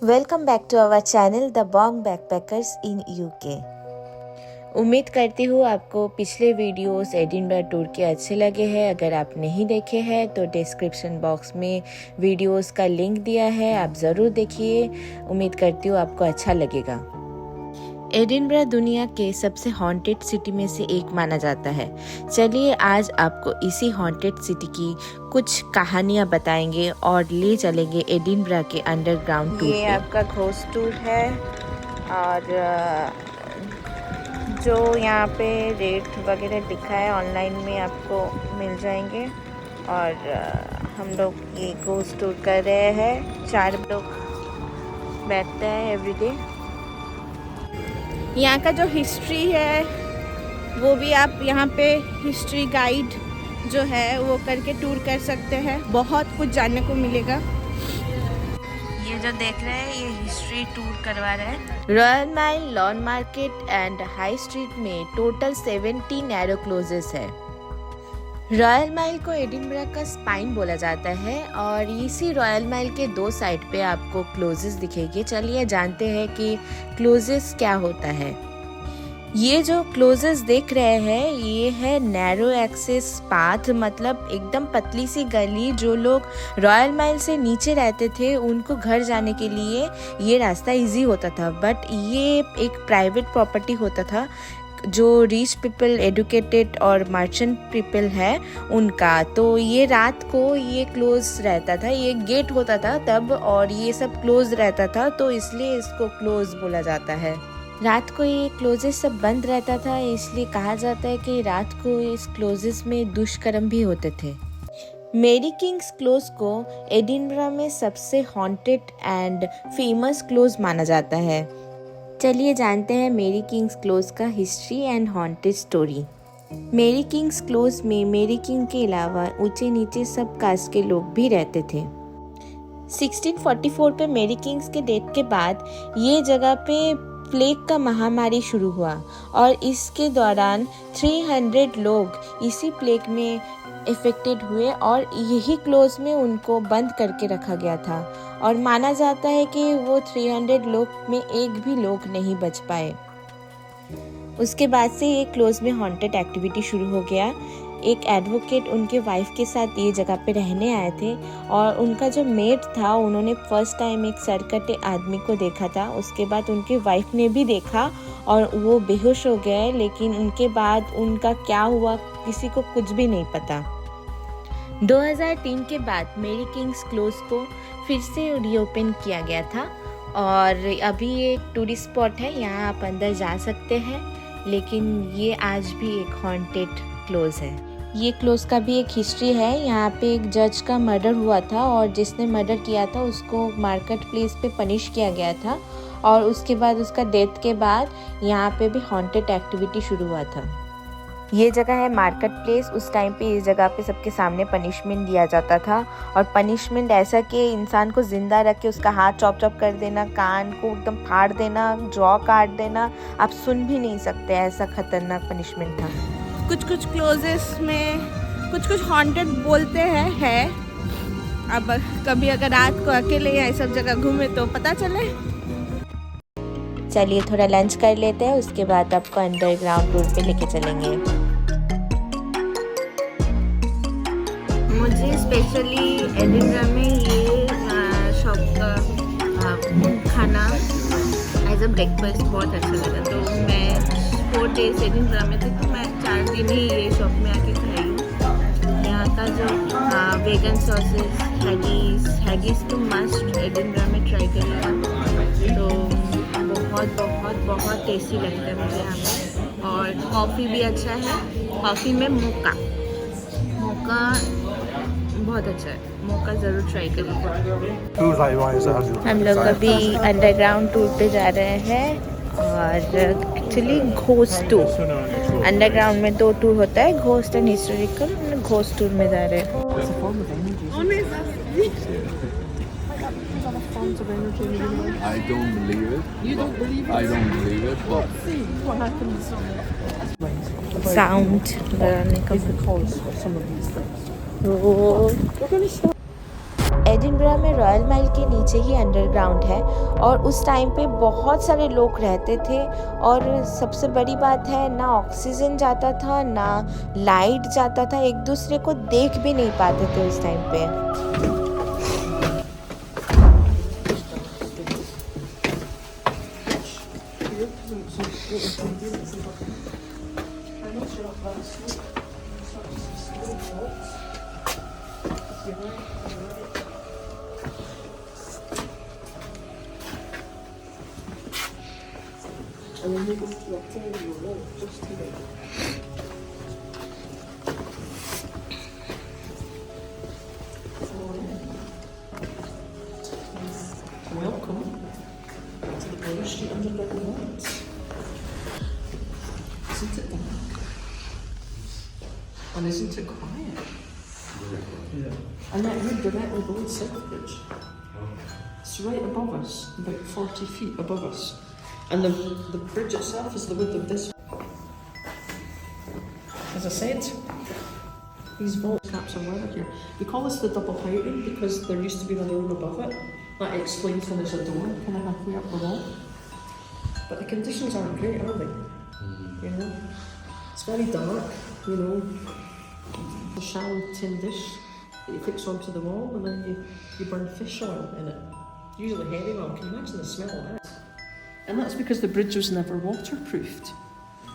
Welcome back to our channel the Bong backpackers in UK. उम्मीद करती हूँ आपको पिछले वीडियोस एडिनबरा टूर के अच्छे लगे हैं। अगर आप नहीं देखे हैं तो डिस्क्रिप्शन बॉक्स में वीडियोस का लिंक दिया है, आप ज़रूर देखिए। उम्मीद करती हूँ आपको अच्छा लगेगा। एडिनबरा दुनिया के सबसे हॉन्टेड सिटी में से एक माना जाता है। चलिए आज आपको इसी हॉन्टेड सिटी की कुछ कहानियाँ बताएंगे और ले चलेंगे एडिनबरा के अंडरग्राउंड टूर। ये आपका घोस्ट टूर है और जो यहाँ पे रेट वगैरह लिखा है ऑनलाइन में आपको मिल जाएंगे। और हम लोग ये घोस्ट टूर कर रहे हैं। 4 लोग बैठते हैं एवरीडे। यहाँ का जो हिस्ट्री है वो भी आप यहाँ पे हिस्ट्री गाइड जो है वो करके टूर कर सकते हैं। बहुत कुछ जानने को मिलेगा। ये जो देख रहे हैं ये हिस्ट्री टूर करवा रहे हैं। Royal mile, lawn market and high street में टोटल 70 नैरो क्लोजेस है। रॉयल माइल को एडिनबरा का स्पाइन बोला जाता है और इसी रॉयल माइल के 2 साइड पे आपको क्लोजेस दिखेंगे। चलिए जानते हैं कि क्लोजेस क्या होता है। ये जो क्लोजेस देख रहे हैं ये है नैरो एक्सेस पाथ, मतलब एकदम पतली सी गली। जो लोग रॉयल माइल से नीचे रहते थे उनको घर जाने के लिए ये रास्ता इजी होता था, बट ये एक प्राइवेट प्रॉपर्टी होता था। जो रिच पीपल, एडुकेटेड और मर्चेंट पीपल है उनका, तो ये रात को ये क्लोज रहता था। ये गेट होता था तब और ये सब क्लोज रहता था, तो इसलिए इसको क्लोज बोला जाता है। रात को ये क्लोजेस सब बंद रहता था, इसलिए कहा जाता है कि रात को इस क्लोजेस में दुष्कर्म भी होते थे। मेरी किंग्स क्लोज को एडिनबरा में सबसे हॉन्टेड एंड फेमस क्लोज माना जाता है। चलिए जानते हैं मेरी किंग्स क्लोज का हिस्ट्री एंड हॉन्टेड स्टोरी। मेरी किंग्स क्लोज में मेरी किंग के अलावा ऊंचे नीचे सब कास्ट के लोग भी रहते थे। 1644 पे मेरी किंग्स के डेथ के बाद ये जगह पे प्लेग का महामारी शुरू हुआ और इसके दौरान 300 लोग इसी प्लेग में इफेक्टेड हुए और यही क्लोज में उनको बंद करके रखा गया था। और माना जाता है कि वो 300 लोग में एक भी लोग नहीं बच पाए। उसके बाद से ये क्लोज में हॉन्टेड एक्टिविटी शुरू हो गया। एक एडवोकेट उनके वाइफ के साथ ये जगह पे रहने आए थे और उनका जो मेट था उन्होंने फर्स्ट टाइम एक सरकटे आदमी को देखा था। उसके बाद उनकी वाइफ ने भी देखा और वो बेहोश हो गए, लेकिन उनके बाद उनका क्या हुआ किसी को कुछ भी नहीं पता। 2003 के बाद मेरी किंग्स क्लोज को फिर से रीओपन किया गया था और अभी ये एक टूरिस्ट स्पॉट है, यहाँ आप अंदर जा सकते हैं, लेकिन ये आज भी एक हॉन्टेड क्लोज है। ये क्लोज का भी एक हिस्ट्री है। यहाँ पे एक जज का मर्डर हुआ था और जिसने मर्डर किया था उसको मार्केट प्लेस पे पनिश किया गया था और उसके बाद उसका डेथ के बाद यहाँ पे भी हॉन्टेड एक्टिविटी शुरू हुआ था। ये जगह है मार्केट प्लेस। उस टाइम पे इस जगह पे सबके सामने पनिशमेंट दिया जाता था और पनिशमेंट ऐसा कि इंसान को जिंदा रख के उसका हाथ चॉप कर देना, कान को एकदम फाड़ देना, जॉ काट देना, आप सुन भी नहीं सकते, ऐसा खतरनाक पनिशमेंट था। कुछ क्लोजेस में कुछ हॉन्टेड बोलते हैं है। अब कभी अगर रात को अकेले या सब जगह घूमे तो पता चले। चलिए थोड़ा लंच कर लेते हैं, उसके बाद आपको अंडरग्राउंड टूर पे लेके चलेंगे। मुझे स्पेशली एडिनबरा में ये शॉप का खाना एज अ ब्रेकफास्ट बहुत अच्छा लगा। तो मैं 4 डेज एडिनबरा में थी, तो मैं 4 दिन ही ये शॉप में आके खाई हूँ। यहाँ का जो वेगन सॉसेस, हैगीज तो मस्ट एडिनबरा में ट्राई करिएगा। तो बहुत टेस्टी लगता है मुझे यहाँ पे। और कॉफ़ी भी अच्छा है। कॉफ़ी में मोका बहुत अच्छा है, मोका ज़रूर ट्राई करिए। हम लोग अभी अंडरग्राउंड टूर पे जा रहे हैं और एक्चुअली घोस्ट टूर। अंडरग्राउंड में 2 टूर होता है, ghost and historical. Ghost tour में जा रहे हैं। I don't believe it. You don't believe it? I don't believe it, but See what happens. Sound Is the cause of some of these things. Edinburgh Edinburgh में royal mile के नीचे ही underground है और उस टाइम पे बहुत सारे लोग रहते थे और सबसे बड़ी बात है ना ऑक्सीजन जाता था ना लाइट जाता था, एक दूसरे को देख भी नहीं पाते थे उस टाइम पे। And then you go to a hole in your wall just to get welcome to the Blair Street Underground Vaults. Isn't it dark? And isn't it quiet? Yeah. And that road directly below Southbridge. It's right above us, about 40 feet above us. And the bridge itself is the width of this. As I said, these vault caps are weathered here. We call this the double heighting because there used to be another room above it. That explains when there's a door kind of halfway up the wall. But the conditions aren't great, are they? You know? It's very dark, you know. A shallow tin dish that you fix onto the wall and then you burn fish oil in it. Usually heavy oil. Can you imagine the smell of that? And that's because the bridge was never waterproofed.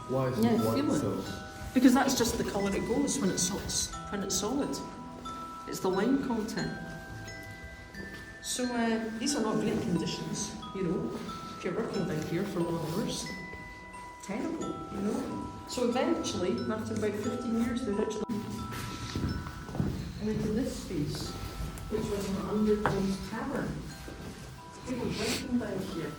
Why is Yeah, it white feel it. so? Because that's just the colour it goes when it's solid. It's the lime content. So these are not great conditions, you know. If you're working down here for long hours, terrible, you know. So eventually, after about 15 years, they actually went into this space, which was an underground tavern. People drinking down here.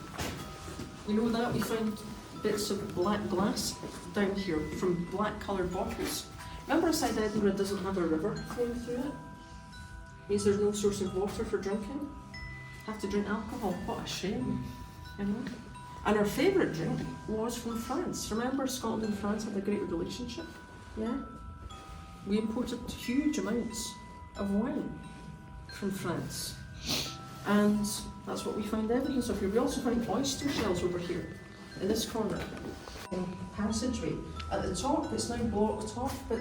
You know that? We find bits of black glass down here from black coloured bottles. Remember I said Edinburgh doesn't have a river flowing through it? Means there's no source of water for drinking. Have to drink alcohol. What a shame. You know? And our favourite drink was from France. Remember Scotland and France had a great relationship? Yeah? We imported huge amounts of wine from France. And that's what we found evidence of here. We also found oyster shells over here, in this corner. Passageway. At the top, it's now blocked off, but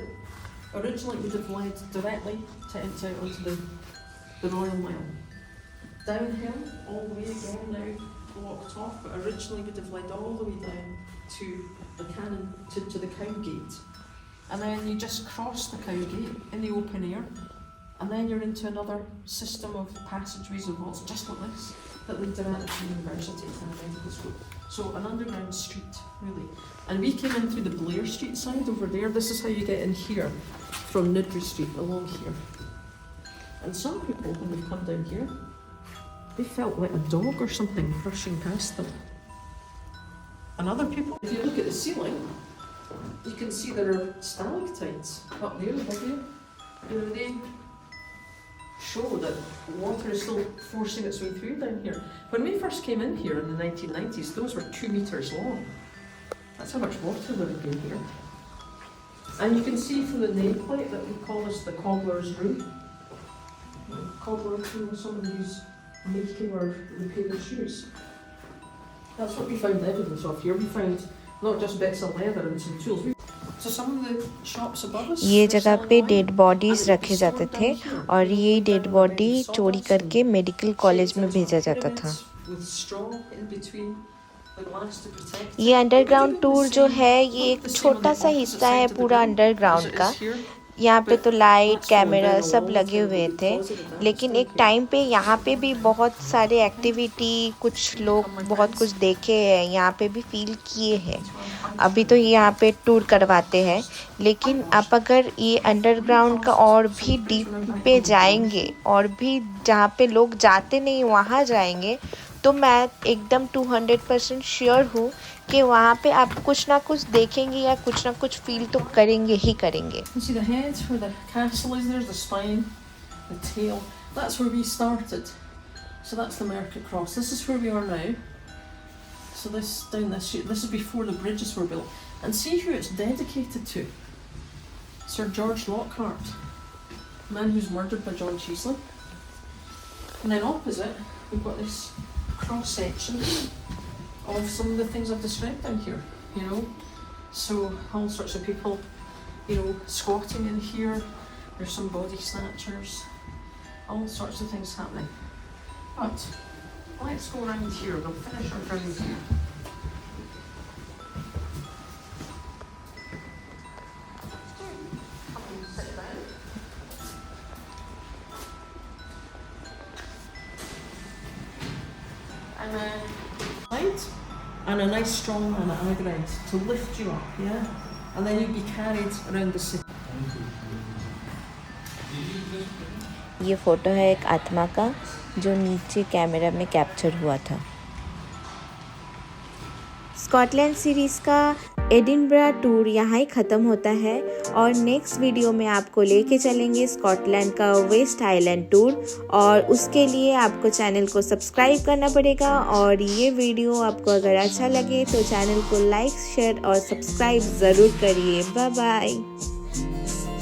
originally it would have led directly to enter out onto the Royal Mile. Downhill, all the way again, now blocked off, but originally would have led all the way down to the cannon, to the Cowgate. And then you just cross the Cowgate in the open air, and then you're into another system of passageways and vaults, just like this, that lead directly to the university and the medical school. So an underground street, really. And we came in through the Blair Street side over there. This is how you get in here from Nidri Street, along here. And some people, when they've come down here, they felt like a dog or something rushing past them. And other people, if you look at the ceiling, you can see there are stalactites up there above you. You know, they show that water is still forcing its way through down here. When we first came in here in the 1990s, those were 2 metres long. That's how much water there had been here. And you can see from the nameplate that we call this the cobbler's room. Cobbler, you know, somebody who's making or repairing shoes. That's what we found evidence of here. We found not just bits of leather and some tools. So some of the shops above us, ये जगह पे dead bodies रखे जाते थे और ये dead body चोरी करके मेडिकल कॉलेज में भेजा जाता था। ये अंडरग्राउंड टूर जो है ये एक छोटा सा हिस्सा है पूरा अंडरग्राउंड का। यहाँ पे तो लाइट कैमरा सब लगे हुए थे, लेकिन एक टाइम पे यहाँ पे भी बहुत सारे एक्टिविटी, कुछ लोग बहुत कुछ देखे हैं, यहाँ पे भी फील किए हैं। अभी तो यहाँ पे टूर करवाते हैं, लेकिन आप अगर ये अंडरग्राउंड का और भी डीप पे जाएंगे और भी जहाँ पे लोग जाते नहीं वहाँ जाएंगे, तो मैं एकदम 200% श्योर हूँ कि वहाँ पे आप कुछ ना कुछ देखेंगे या कुछ ना कुछ फील तो करेंगे ही करेंगे। You see the head where the castle is, there's the spine, the tail. That's where we started. So that's the Mercat Cross. This is where we are now. So this down this street, this is before the bridges were built. And see who it's dedicated to. Sir George Lockhart, the man who's murdered by John Chiesley. And then opposite, we've got this cross section of some of the things I've described down here, you know. So all sorts of people, you know, squatting in here. There's some body snatchers, all sorts of things happening. But let's go around here. We'll finish our round here. And light and a nice strong man at high ground to lift you up, yeah? And then you'll be carried around the city. ये photo है एक आत्मा का जो नीचे camera में capture हुआ था। स्कॉटलैंड सीरीज़ का एडिनबरा टूर यहाँ ही ख़त्म होता है और नेक्स्ट वीडियो में आपको लेके चलेंगे स्कॉटलैंड का वेस्ट आइलैंड टूर और उसके लिए आपको चैनल को सब्सक्राइब करना पड़ेगा और ये वीडियो आपको अगर अच्छा लगे तो चैनल को लाइक शेयर और सब्सक्राइब ज़रूर करिए। Bye bye.